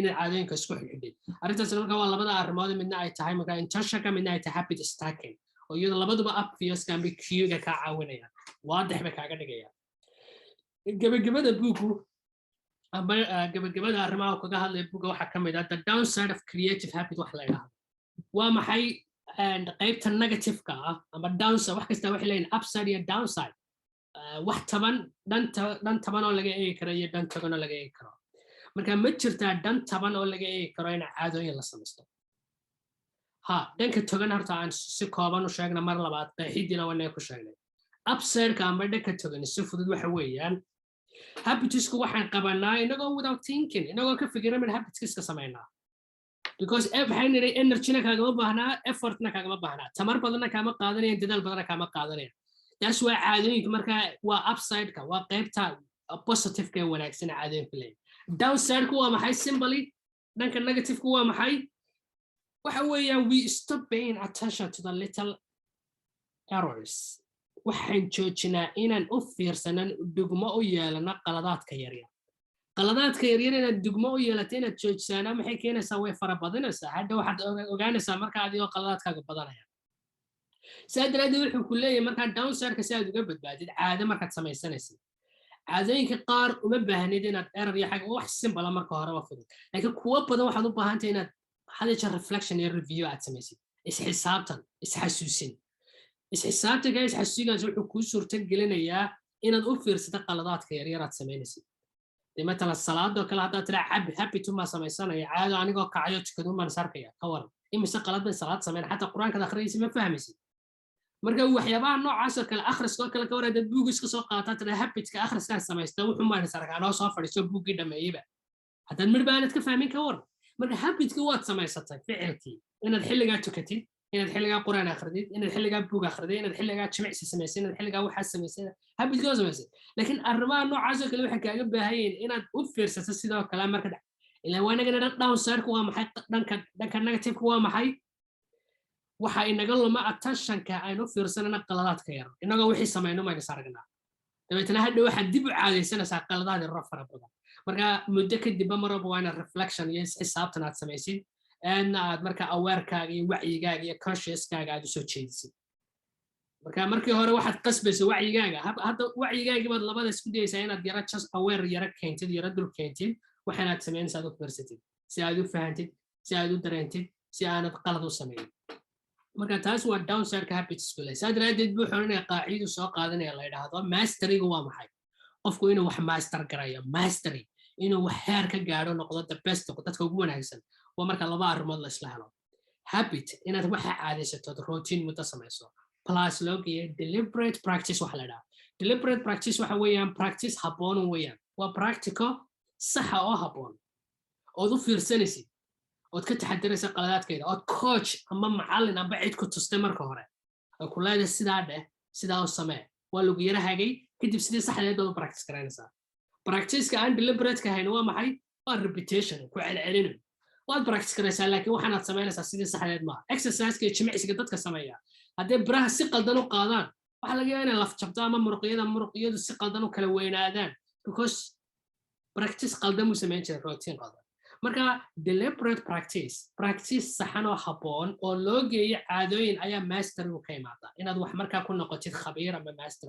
inaad caadooyinka isku xidhid arrintaas marka waa labada arrimood midna ay tahay marka intentionka midna ay tahay habit stacking oo iyada labaduba obvious kan bi cuega ka caawinayaan waadax bay kaaga dhigayaan gabagabada buugu ama gabagabada arrimaha kaga hadlay buuga waxa kamid ah the downside of creative habit wax la yiraahdo waa maxay qaybta negative-ka ah ama downside wax kasta waxay leeyihiin upside iyo downside wax taban dhan taban oo laga eegi karo iyo dhan taban oo laga eegi karo marka ma jirtaa dhan taban oo laga eegi karo in caadooyin la samaysto ha dhanka togan horta aan si kooban u sheegna mar labaad qeexidina wanay ku sheegnay upside-ka ama dhanka togan si fudud waxa weeyaan habitsku waxaan qabanaa inagoo without thinking inagoo ka fikirin habits iska sameynaa because waxaan nidhi energy-na kaagama baahnaa effort-na kaagama baahnaa tamar badanna kaama qaadanayaan dadaal badanna kaama qaadanayaan taas waa caadooyinka marka waa upside-ka waa qaybta positive-ka ee wanaagsan caadooyinka leeyahay downside-ku waa maxay simply dhanka negative-ku waa maxay waxa weeyaan we stop paying attention to the little errors waxaan joojinaa inaan u fiirsanan dugmo u yeelano qaladaadka yaryar inaad dugmo u yeelato inaad joojisana maxay keenaysaa way fara badanaysaa hadda waxaad ogaanaysaa marka adigoo qaladaadkaaga badanaya saa daraadeed wuxuu ku leeyahay markaa downside-ka si aad uga badbaadid caado markaad samaysanaysid caadooyinka qaar uma baahnid inaad error iyo xag wax simple marka horeba fudud laakiin kuwa badan waxaad u baahan tahay inaad hadda reflection iyo review aad samaysid isxisaabtan isxasuusin isxisaabtanka isxasuusigaas wuxuu kuu suurta gelinayaa inaad u fiirsato qaladaadka yaryar aad samaynaysid مثلا الصلاة وكلا هذا ترى happy توما سميسانا عادة أنا قا كعيو تكدون من ساركيا كورن إما سقلت من صلاة سمين حتى القرآن كذا خريسي ما فهمسي مركب وحيابان نوع عشر كلا آخر سكوا كلا كورة دبوجس كسوقات ترى happy كآخر سكان سميستا وحمان سارك أنا صافر يسوي بوجي دم يبا حتى المربانة كفهمين كورن مركب happy كوات سميستا فعلتي إن الحل جات تكتي إن الحل جا قرآن آخردين إن الحل جا بوج آخردين إن الحل جا شمع سميسين إن الحل جا وحس سميسين happy كوات سميسين لكن الرمان نوع عزو كل واحد كأجب بهاين إن أوفر ستسيدا كلام مركز إلا وانا جنا داون سارك وما حي دنك نيجاتيف وما حي وحي إن قالوا ما أتنشن كأنه في رسالة قلادات كير إنه قالوا وحي سمعنا ما يسارقنا لما تنهد واحد دب عادي سنة ساق قلادات الرفرة بقى مركا مدكت دب مرة بوانا الرفلكشن يس حساب تنات سميسين أن مركا أوير كاجي وعي كاجي كونشيس كاجي عادي سو تشيلسي markii hore waxaad qasbayso wacyigaaga hadda wacyigaaga baad labada isku dayaysaa inaad yara just aware yara keentid yara dul keentid waxaanaad samaynaysaa aad u fiirsatid si aad u fahantid si aad u dareentid si aanad qalad u samayn marka taas waa downside-ka habits ku leh saa daraadeed buu xorinayaa qaacidu soo qaadanaya la yidhaahdo masterygu waa maxay qofku inuu wax master garayo mastery inuu wax heer ka gaadho noqdo the best dadka ugu wanaagsan waa marka laba arrimood la isla helo habit inaad waxa caadaysato routine muddo samayso plus logiye deliberate practice wax la dhaha deliberate practice waxa weeyaan practice habboon weeyaan waa practical sax oo habboon oo u fiirsanaysid oo ka taxadiraysa qaladaadkeeda oo coach ama macallin ama cid ku tustay marka hore oo ku leedahay sidaa dheh sidaa u samee waa lagu yara hagay kadib sidii saxdeed oo practice garanaysaa practice-ka aan deliberate ka ahayn waa maxay waa repetition ku celcelin waad practice garaysaa laakiin waxaanaad samaynaysaa sidii saxdeed maaha exercise-ka iyo jimicsiga dadka sameeya haddii biraha si qaldan u qaadaan waxa laga yaabaa inay laf jabto ama muruqyadu si qaldan u kala weynaadaan because practice qaldan mu sameyn jiray routine qaldan marka deliberate practice saxan oo habboon oo loo geeyo caadooyin ayaa mastery u ka imaada inaad wax markaa ku noqotid khabiir ama master